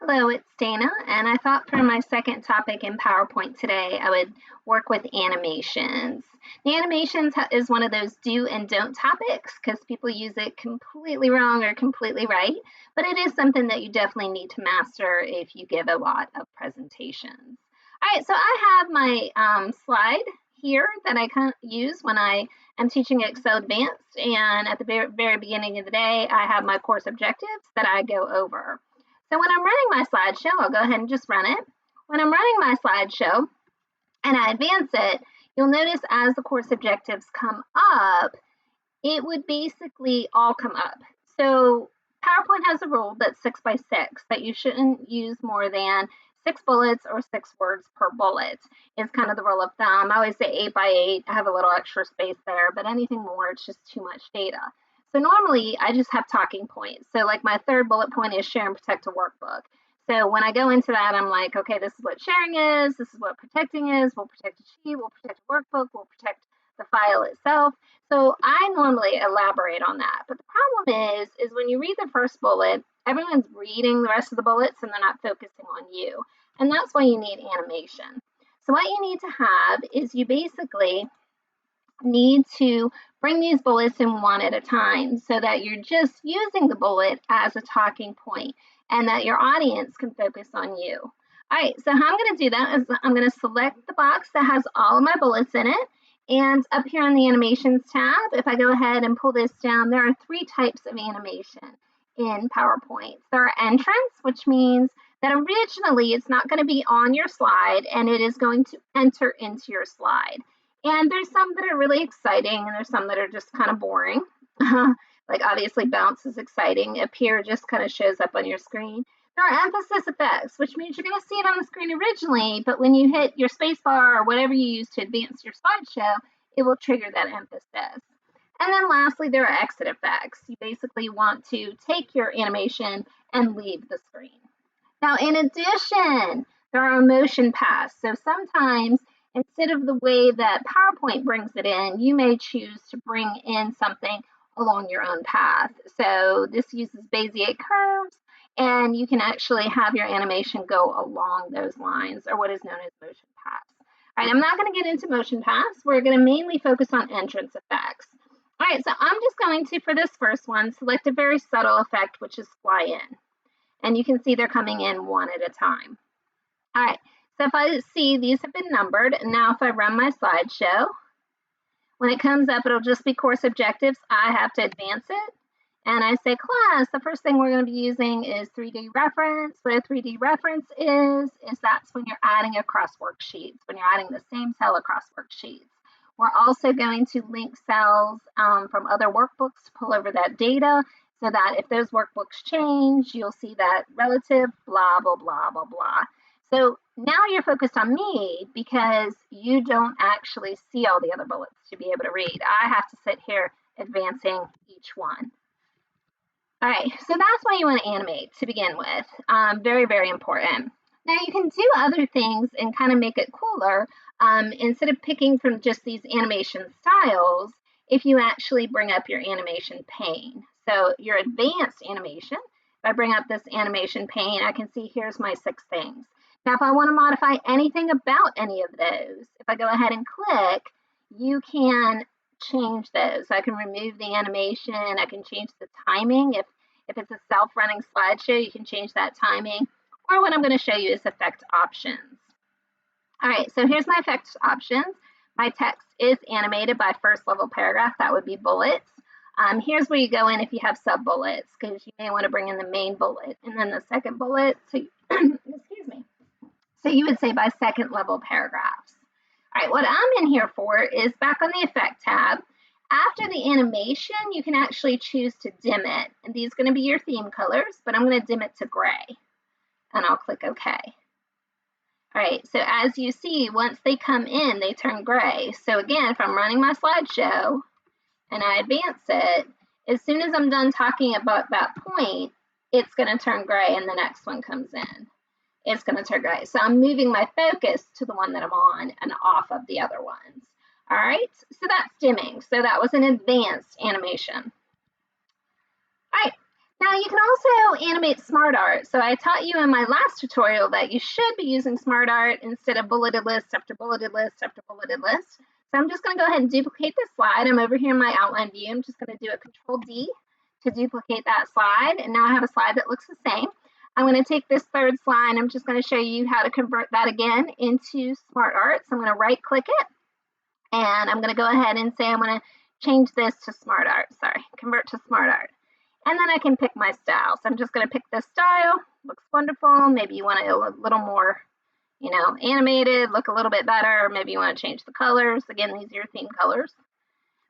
Hello, it's Dana, and I thought for my second topic in PowerPoint today, I would work with animations. The animations is one of those do and don't topics because people use it completely wrong or completely right, but it is something that you definitely need to master if you give a lot of presentations. All right, so I have my slide here that I can use when I am teaching Excel Advanced, and at the very beginning of the day, I have my course objectives that I go over. So when I'm running my slideshow, I'll go ahead and just run it. When I'm running my slideshow and I advance it, you'll notice as the course objectives come up, it would basically all come up. So PowerPoint has a rule that's 6 by 6, that you shouldn't use more than 6 bullets or 6 words per bullet is kind of the rule of thumb. I always say 8 by 8. I have a little extra space there, but anything more, it's just too much data. So normally I just have talking points. So like my third bullet point is share and protect a workbook. So when I go into that, I'm like, okay, this is what sharing is. This is what protecting is. We'll protect a sheet. We'll protect a workbook. We'll protect the file itself. So I normally elaborate on that. But the problem is when you read the first bullet, everyone's reading the rest of the bullets and they're not focusing on you. And that's why you need animation. So what you need to have is you basically need to bring these bullets in one at a time so that you're just using the bullet as a talking point and that your audience can focus on you. All right, so how I'm going to do that is I'm going to select the box that has all of my bullets in it. And up here on the animations tab, if I go ahead and pull this down, there are 3 types of animation in PowerPoint. There are entrance, which means that originally it's not going to be on your slide and it is going to enter into your slide. And there's some that are really exciting and there's some that are just kind of boring. Like obviously bounce is exciting. Appear just kind of shows up on your screen. There are emphasis effects, which means you're going to see it on the screen originally, but when you hit your space bar or whatever you use to advance your slideshow, it will trigger that emphasis. And then lastly, there are exit effects. You basically want to take your animation and leave the screen. Now, in addition, there are motion paths. So sometimes instead of the way that PowerPoint brings it in, you may choose to bring in something along your own path. So this uses Bezier curves, and you can actually have your animation go along those lines, or what is known as motion paths. All right, I'm not going to get into motion paths. We're going to mainly focus on entrance effects. All right, so I'm just going to, for this first one, select a very subtle effect, which is fly in. And you can see they're coming in one at a time. All right, so if I see these have been numbered, and now if I run my slideshow, when it comes up, it'll just be course objectives. I have to advance it. And I say, class, the first thing we're going to be using is 3D reference. What a 3D reference is that's when you're adding across worksheets, when you're adding the same cell across worksheets. We're also going to link cells from other workbooks to pull over that data so that if those workbooks change, you'll see that relative, blah, blah, blah, blah, blah. So now you're focused on me because you don't actually see all the other bullets to be able to read. I have to sit here advancing each one. All right, so that's why you want to animate to begin with. Very, very important. Now you can do other things and kind of make it cooler. Instead of picking from just these animation styles, if you actually bring up your animation pane. So your advanced animation, if I bring up this animation pane, I can see here's my 6 things. Now, if I want to modify anything about any of those, if I go ahead and click, you can change those. I can remove the animation. I can change the timing. If it's a self-running slideshow, you can change that timing. Or what I'm going to show you is effect options. All right, so here's my effect options. My text is animated by first level paragraph. That would be bullets. Here's where you go in if you have sub bullets, because you may want to bring in the main bullet and then the second bullet. So, excuse me. So you would say by second level paragraphs. All right, what I'm in here for is back on the effect tab. After the animation, you can actually choose to dim it. And these are going to be your theme colors, but I'm going to dim it to gray. And I'll click OK. All right, so as you see, once they come in, they turn gray. So again, if I'm running my slideshow and I advance it, as soon as I'm done talking about that point, it's going to turn gray and the next one comes in. It's going to turn gray. So I'm moving my focus to the one that I'm on and off of the other ones. All right, so that's dimming. So that was an advanced animation. All right, Now you can also animate smart art. So I taught you in my last tutorial that you should be using smart art instead of bulleted list after bulleted list after bulleted list. So I'm just going to go ahead and duplicate this slide. I'm over here in my outline view. I'm just going to do a Control D to duplicate that slide. And now I have a slide that looks the same. I'm going to take this third slide. I'm just going to show you how to convert that again into smart art. So I'm going to right click it. And I'm going to go ahead and say I'm going to change this to smart art. Sorry, convert to smart art. And then I can pick my style. So I'm just going to pick this style. Looks wonderful. Maybe you want it a little more, animated, look a little bit better. Maybe you want to change the colors. Again, these are your theme colors,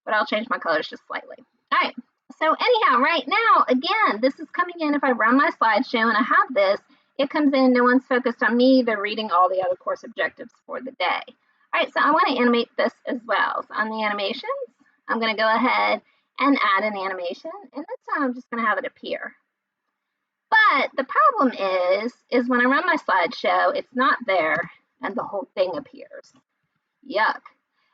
but I'll change my colors just slightly. All right. So anyhow, right now, again, this is coming in. If I run my slideshow and I have this, it comes in. No one's focused on me. They're reading all the other course objectives for the day. All right, so I want to animate this as well. So on the animations, I'm going to go ahead and add an animation, and this time I'm just going to have it appear. But the problem is when I run my slideshow, it's not there, and the whole thing appears. Yuck.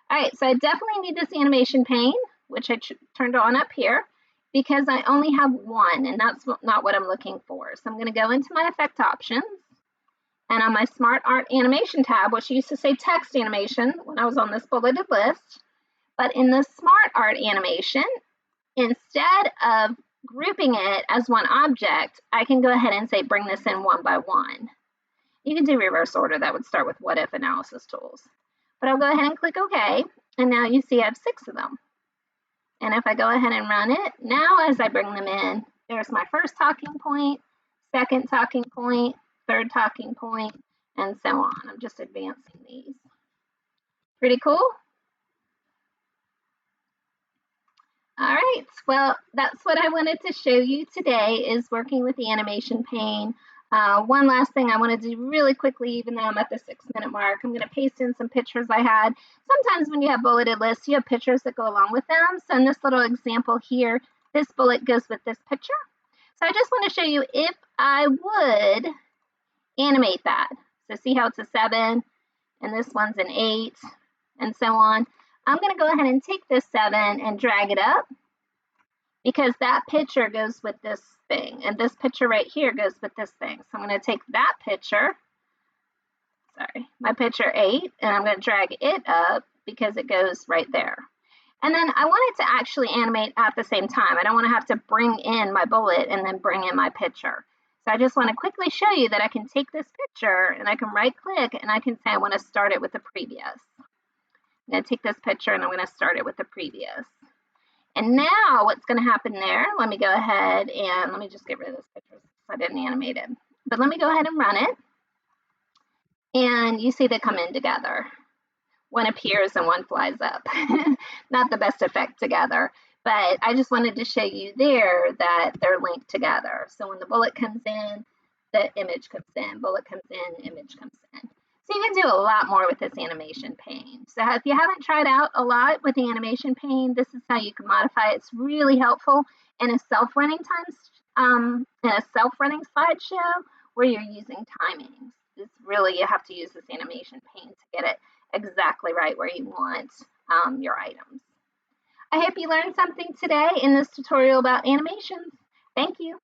All right, so I definitely need this animation pane, which I turned on up here, because I only have one, and that's not what I'm looking for. So I'm going to go into my effect options, and on my Smart Art Animation tab, which used to say text animation when I was on this bulleted list, but in the Smart Art Animation, instead of grouping it as one object, I can go ahead and say bring this in one by one. You can do reverse order. That would start with what if analysis tools. But I'll go ahead and click OK, and now you see I have 6 of them. And if I go ahead and run it, now as I bring them in, there's my first talking point, second talking point, third talking point, and so on. I'm just advancing these. Pretty cool? All right, well, that's what I wanted to show you today is working with the animation pane. One last thing I want to do really quickly, even though I'm at the 6-minute mark, I'm going to paste in some pictures I had. Sometimes when you have bulleted lists, you have pictures that go along with them. So in this little example here, this bullet goes with this picture. So I just want to show you if I would animate that. So see how it's a 7, and this one's an 8, and so on. I'm going to go ahead and take this 7 and drag it up because that picture goes with this thing, and this picture right here goes with this thing. So I'm going to take that picture, my picture 8, and I'm going to drag it up because it goes right there. And then I want it to actually animate at the same time. I don't want to have to bring in my bullet and then bring in my picture. So I just want to quickly show you that I can take this picture and I can right click and I can say I want to start it with the previous. I'm going to take this picture and I'm going to start it with the previous. And now what's going to happen there, let me go ahead and let me just get rid of this picture because I didn't animate it. But let me go ahead and run it. And you see they come in together. One appears and one flies up. Not the best effect together, but I just wanted to show you there that they're linked together. So when the bullet comes in, the image comes in, bullet comes in, image comes in. So you can do a lot more with this animation pane. So if you haven't tried out a lot with the animation pane, this is how you can modify it. It's really helpful in a self-running slideshow where you're using timings. It's really, you have to use this animation pane to get it exactly right where you want your items. I hope you learned something today in this tutorial about animations. Thank you.